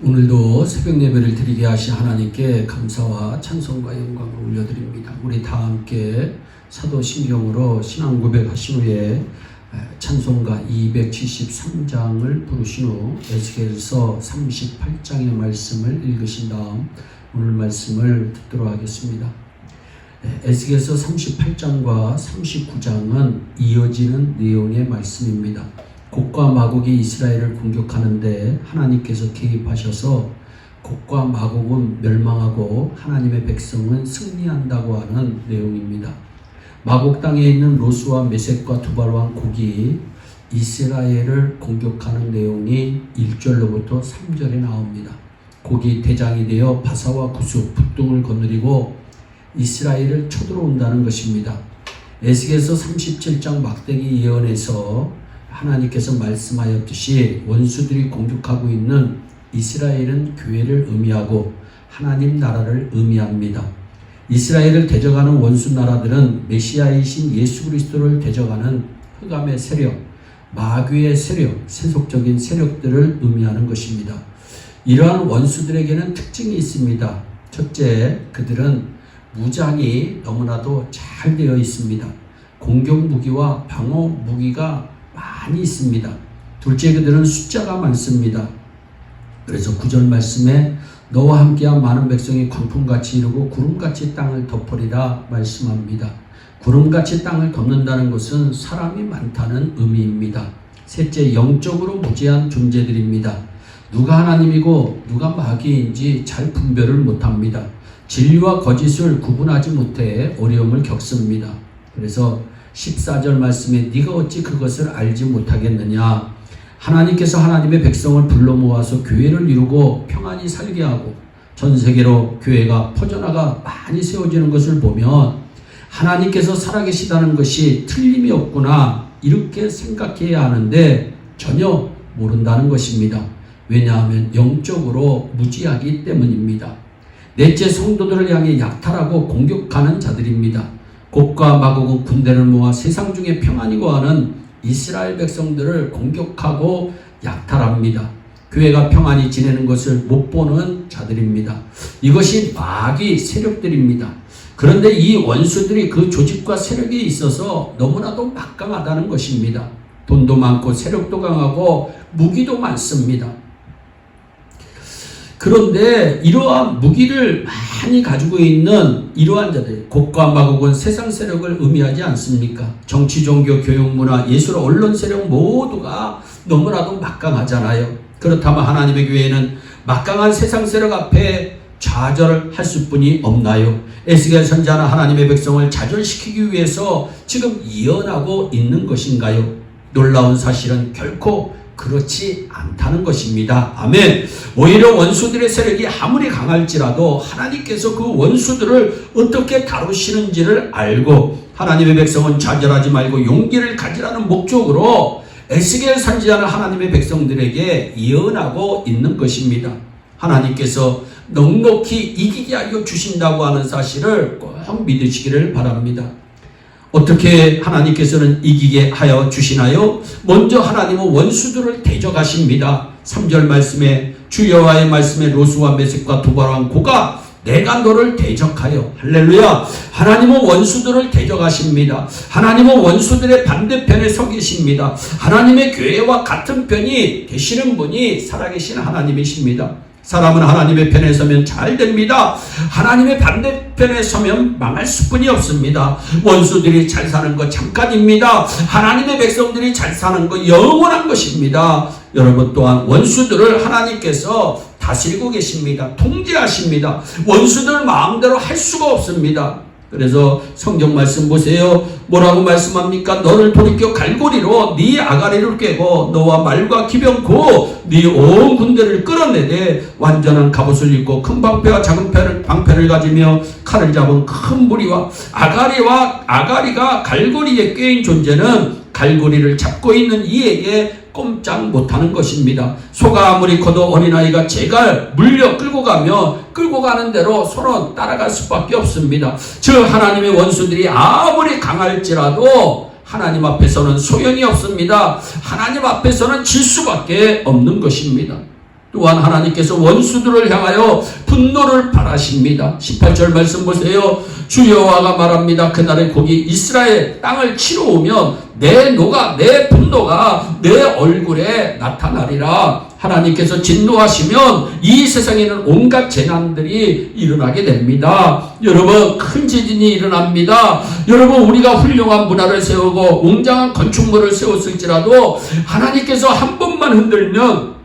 오늘도 새벽 예배를 드리게 하신 하나님께 감사와 찬송과 영광을 올려드립니다. 우리 다 함께 사도신경으로 신앙 고백하신 후에 찬송가 273장을 부르신 후 에스겔서 38장의 말씀을 읽으신 다음 오늘 말씀을 듣도록 하겠습니다. 에스겔서 38장과 39장은 이어지는 내용의 말씀입니다. 곡과 마곡이 이스라엘을 공격하는데 하나님께서 개입하셔서 곡과 마곡은 멸망하고 하나님의 백성은 승리한다고 하는 내용입니다. 마곡 땅에 있는 로스와 메섹과 두발왕 곡이 이스라엘을 공격하는 내용이 1절로부터 3절에 나옵니다. 곡이 대장이 되어 바사와 구스, 북동을 거느리고 이스라엘을 쳐들어온다는 것입니다. 에스겔서 37장 막대기 예언에서 하나님께서 말씀하였듯이 원수들이 공격하고 있는 이스라엘은 교회를 의미하고 하나님 나라를 의미합니다. 이스라엘을 대적하는 원수 나라들은 메시아이신 예수 그리스도를 대적하는 흑암의 세력, 마귀의 세력, 세속적인 세력들을 의미하는 것입니다. 이러한 원수들에게는 특징이 있습니다. 첫째, 그들은 무장이 너무나도 잘 되어 있습니다. 공격 무기와 방어 무기가 많이 있습니다. 둘째, 그들은 숫자가 많습니다. 그래서 9절 말씀에 너와 함께한 많은 백성이 광풍같이 이루고 구름같이 땅을 덮으리라 말씀합니다. 구름같이 땅을 덮는다는 것은 사람이 많다는 의미입니다. 셋째, 영적으로 무지한 존재들입니다. 누가 하나님이고 누가 마귀인지 잘 분별을 못합니다. 진리와 거짓을 구분하지 못해 어려움을 겪습니다. 그래서 14절 말씀에 네가 어찌 그것을 알지 못하겠느냐. 하나님께서 하나님의 백성을 불러 모아서 교회를 이루고 평안히 살게 하고 전 세계로 교회가 퍼져나가 많이 세워지는 것을 보면 하나님께서 살아계시다는 것이 틀림이 없구나 이렇게 생각해야 하는데 전혀 모른다는 것입니다. 왜냐하면 영적으로 무지하기 때문입니다. 넷째, 성도들을 향해 약탈하고 공격하는 자들입니다. 곡과 마곡은 군대를 모아 세상 중에 평안히 거하는 이스라엘 백성들을 공격하고 약탈합니다. 교회가 평안히 지내는 것을 못 보는 자들입니다. 이것이 마귀 세력들입니다. 그런데 이 원수들이 그 조직과 세력이 있어서 너무나도 막강하다는 것입니다. 돈도 많고 세력도 강하고 무기도 많습니다. 그런데 이러한 무기를 많이 가지고 있는 이러한 자들, 곡과 마곡은 세상 세력을 의미하지 않습니까? 정치, 종교, 교육, 문화, 예술, 언론 세력 모두가 너무나도 막강하잖아요. 그렇다면 하나님의 교회는 막강한 세상 세력 앞에 좌절할 수뿐이 없나요? 에스겔 선지자는 하나님의 백성을 좌절시키기 위해서 지금 예언하고 있는 것인가요? 놀라운 사실은 결코 그렇지 않다는 것입니다. 아멘. 오히려 원수들의 세력이 아무리 강할지라도 하나님께서 그 원수들을 어떻게 다루시는지를 알고 하나님의 백성은 좌절하지 말고 용기를 가지라는 목적으로 에스겔 선지자는 하나님의 백성들에게 예언하고 있는 것입니다. 하나님께서 넉넉히 이기게 하여 주신다고 하는 사실을 꼭 믿으시기를 바랍니다. 어떻게 하나님께서는 이기게 하여 주시나요? 먼저 하나님은 원수들을 대적하십니다. 3절 말씀에 주 여호와의 말씀에 로스와 메섹과 두발왕 고가 내가 너를 대적하여 할렐루야. 하나님은 원수들을 대적하십니다. 하나님은 원수들의 반대편에 서 계십니다. 하나님의 교회와 같은 편이 되시는 분이 살아계신 하나님이십니다. 사람은 하나님의 편에 서면 잘 됩니다. 하나님의 반대편에 서면 망할 수뿐이 없습니다. 원수들이 잘 사는 것 잠깐입니다. 하나님의 백성들이 잘 사는 것 영원한 것입니다. 여러분 또한 원수들을 하나님께서 다스리고 계십니다. 통제하십니다. 원수들 마음대로 할 수가 없습니다. 그래서 성경 말씀 보세요. 뭐라고 말씀합니까? 너를 돌이켜 갈고리로 네 아가리를 꿰고 너와 말과 기병코 네 온 군대를 끌어내되 완전한 갑옷을 입고 큰 방패와 작은 방패를 가지며 칼을 잡은 큰 무리와 아가리가 갈고리에 꿰인 존재는 갈고리를 잡고 있는 이에게 꼼짝 못하는 것입니다. 소가 아무리 커도 어린아이가 제갈 물려 끌고 가는 대로 소는 따라갈 수밖에 없습니다. 즉 하나님의 원수들이 아무리 강할지라도 하나님 앞에서는 소용이 없습니다. 하나님 앞에서는 질 수밖에 없는 것입니다. 또한 하나님께서 원수들을 향하여 분노를 발하십니다. 18절 말씀 보세요. 주 여호와가 말합니다. 그날에 거기 이스라엘 땅을 치러 오면 내 노가, 내 분노가 내 얼굴에 나타나리라. 하나님께서 진노하시면 이 세상에는 온갖 재난들이 일어나게 됩니다. 여러분, 큰 지진이 일어납니다. 여러분, 우리가 훌륭한 문화를 세우고 웅장한 건축물을 세웠을지라도 하나님께서 한 번만 흔들면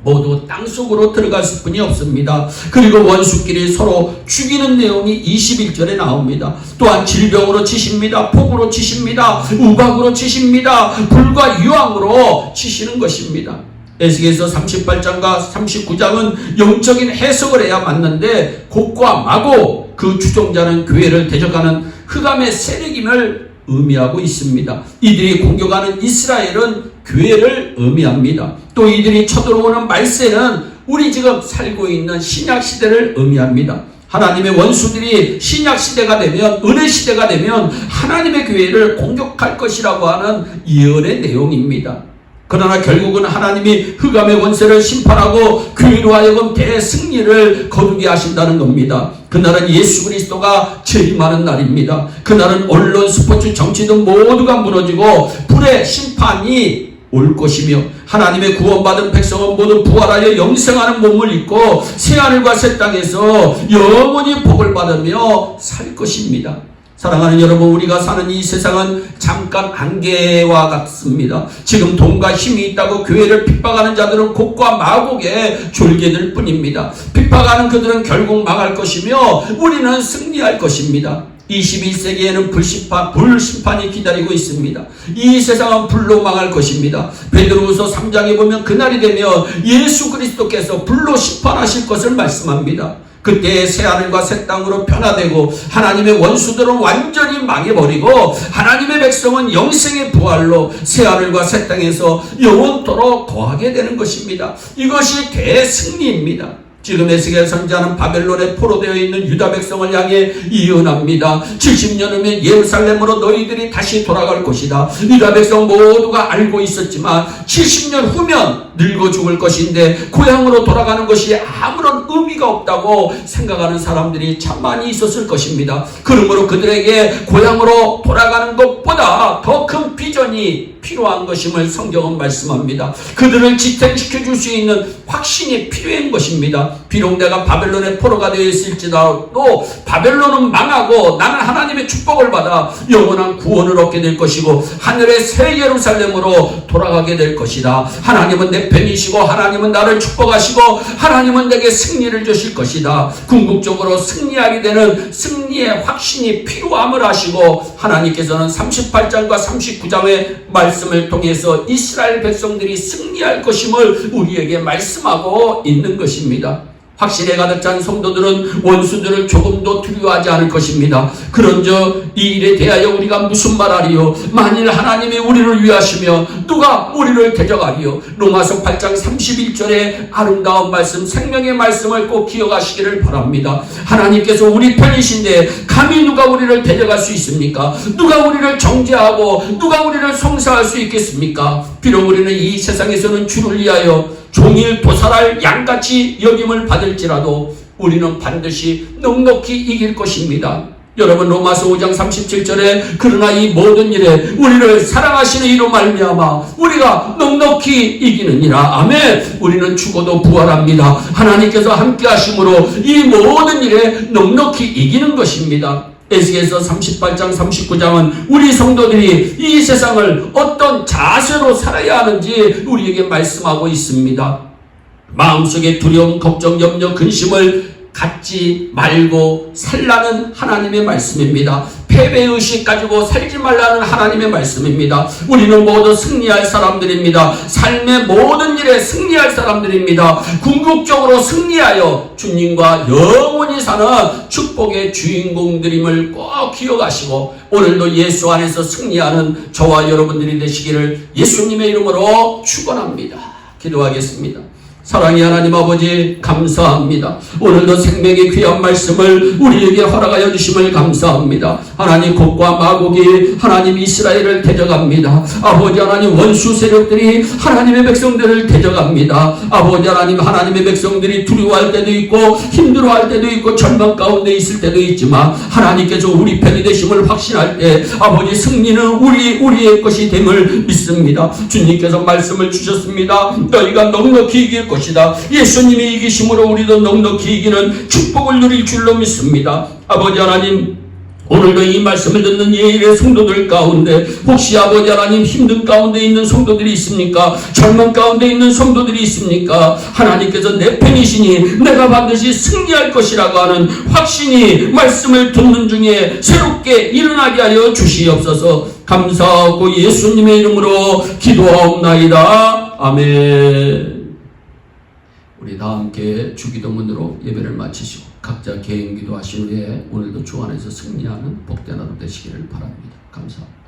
모두 땅속으로 들어갔을 뿐이 없습니다. 그리고 원수끼리 서로 죽이는 내용이 21절에 나옵니다. 또한 질병으로 치십니다. 폭우로 치십니다. 우박으로 치십니다. 불과 유황으로 치시는 것입니다. 에스겔서 38장과 39장은 영적인 해석을 해야 맞는데 곡과 마고 그 주종자는 교회를 대적하는 흑암의 세력임을 의미하고 있습니다. 이들이 공격하는 이스라엘은 교회를 의미합니다. 또 이들이 쳐들어오는 말세는 우리 지금 살고 있는 신약시대를 의미합니다. 하나님의 원수들이 신약시대가 되면, 은혜시대가 되면 하나님의 교회를 공격할 것이라고 하는 예언의 내용입니다. 그러나 결국은 하나님이 흑암의 원세를 심판하고 교회로 하여금 대승리를 거두게 하신다는 겁니다. 그날은 예수 그리스도가 재림하는 날입니다. 그날은 언론, 스포츠, 정치 등 모두가 무너지고 불의 심판이 올 것이며 하나님의 구원받은 백성은 모두 부활하여 영생하는 몸을 입고 새하늘과 새 땅에서 영원히 복을 받으며 살 것입니다. 사랑하는 여러분, 우리가 사는 이 세상은 잠깐 안개와 같습니다. 지금 돈과 힘이 있다고 교회를 핍박하는 자들은 곡과 마곡의 졸개들 뿐입니다. 핍박하는 그들은 결국 망할 것이며 우리는 승리할 것입니다. 21세기에는 불심판이 기다리고 있습니다. 이 세상은 불로 망할 것입니다. 베드로후서 3장에 보면 그날이 되면 예수 그리스도께서 불로 심판하실 것을 말씀합니다. 그때 새하늘과 새 땅으로 변화되고 하나님의 원수들은 완전히 망해버리고 하나님의 백성은 영생의 부활로 새하늘과 새 땅에서 영원토록 거하게 되는 것입니다. 이것이 대승리입니다. 지금 에스겔 선지자는 바벨론에 포로되어 있는 유다 백성을 향해 예언합니다. 70년 후면 예루살렘으로 너희들이 다시 돌아갈 것이다. 유다 백성 모두가 알고 있었지만 70년 후면 늙어 죽을 것인데 고향으로 돌아가는 것이 아무런 의미가 없다고 생각하는 사람들이 참 많이 있었을 것입니다. 그러므로 그들에게 고향으로 돌아가는 것보다 더 큰 비전이 필요한 것임을 성경은 말씀합니다. 그들을 지탱시켜 줄 수 있는 확신이 필요한 것입니다. 비록 내가 바벨론의 포로가 되어 있을지라도 바벨론은 망하고 나는 하나님의 축복을 받아 영원한 구원을 얻게 될 것이고 하늘의 새 예루살렘으로 돌아가게 될 것이다. 하나님은 내 편이시고 하나님은 나를 축복하시고 하나님은 내게 승리를 주실 것이다. 궁극적으로 승리하게 되는 승리의 확신이 필요함을 아시고 하나님께서는 38장과 39장의 말씀을 통해서 이스라엘 백성들이 승리할 것임을 우리에게 말씀하고 있는 것입니다. 확신에 가득 찬 성도들은 원수들을 조금도 두려워하지 않을 것입니다. 그런즉 이 일에 대하여 우리가 무슨 말하리요? 만일 하나님이 우리를 위하시며 누가 우리를 대적하리요? 로마서 8장 31절의 아름다운 말씀, 생명의 말씀을 꼭 기억하시기를 바랍니다. 하나님께서 우리 편이신데 감히 누가 우리를 대적할 수 있습니까? 누가 우리를 정죄하고 누가 우리를 송사할 수 있겠습니까? 비록 우리는 이 세상에서는 주를 위하여 종일 도살할 양같이 여김을 받을지라도 우리는 반드시 넉넉히 이길 것입니다. 여러분, 로마서 5장 37절에 그러나 이 모든 일에 우리를 사랑하시는 이로 말미암아 우리가 넉넉히 이기느니라. 아멘. 우리는 죽어도 부활합니다. 하나님께서 함께 하심으로 이 모든 일에 넉넉히 이기는 것입니다. 에스겔서 38장 39장은 우리 성도들이 이 세상을 어떤 자세로 살아야 하는지 우리에게 말씀하고 있습니다. 마음속에 두려움, 걱정, 염려, 근심을 갖지 말고 살라는 하나님의 말씀입니다. 패배의식 가지고 살지 말라는 하나님의 말씀입니다. 우리는 모두 승리할 사람들입니다. 삶의 모든 일에 승리할 사람들입니다. 궁극적으로 승리하여 주님과 영원히 사는 축복의 주인공들임을 꼭 기억하시고 오늘도 예수 안에서 승리하는 저와 여러분들이 되시기를 예수님의 이름으로 축원합니다. 기도하겠습니다. 사랑의 하나님 아버지 감사합니다. 오늘도 생명의 귀한 말씀을 우리에게 허락하여 주심을 감사합니다. 하나님 곡과 마곡이 하나님 이스라엘을 대적합니다. 아버지 하나님 원수 세력들이 하나님의 백성들을 대적합니다. 아버지 하나님 하나님의 백성들이 두려워할 때도 있고 힘들어할 때도 있고 절망 가운데 있을 때도 있지만 하나님께서 우리 편이 되심을 확신할 때 아버지 승리는 우리의 것이 됨을 믿습니다. 주님께서 말씀을 주셨습니다. 너희가 넉넉히 이길 것이다. 예수님이 이기심으로 우리도 넉넉히 이기는 축복을 누릴 줄로 믿습니다. 아버지 하나님 오늘도 이 말씀을 듣는 예일의 성도들 가운데 혹시 아버지 하나님 힘든 가운데 있는 성도들이 있습니까? 절망 가운데 있는 성도들이 있습니까? 하나님께서 내 편이시니 내가 반드시 승리할 것이라고 하는 확신이 말씀을 듣는 중에 새롭게 일어나게 하여 주시옵소서. 감사하고 예수님의 이름으로 기도하옵나이다. 아멘. 우리 다 함께 주기도문으로 예배를 마치시고 각자 개인 기도하신 후에 오늘도 주 안에서 승리하는 복된 하루 되시기를 바랍니다. 감사합니다.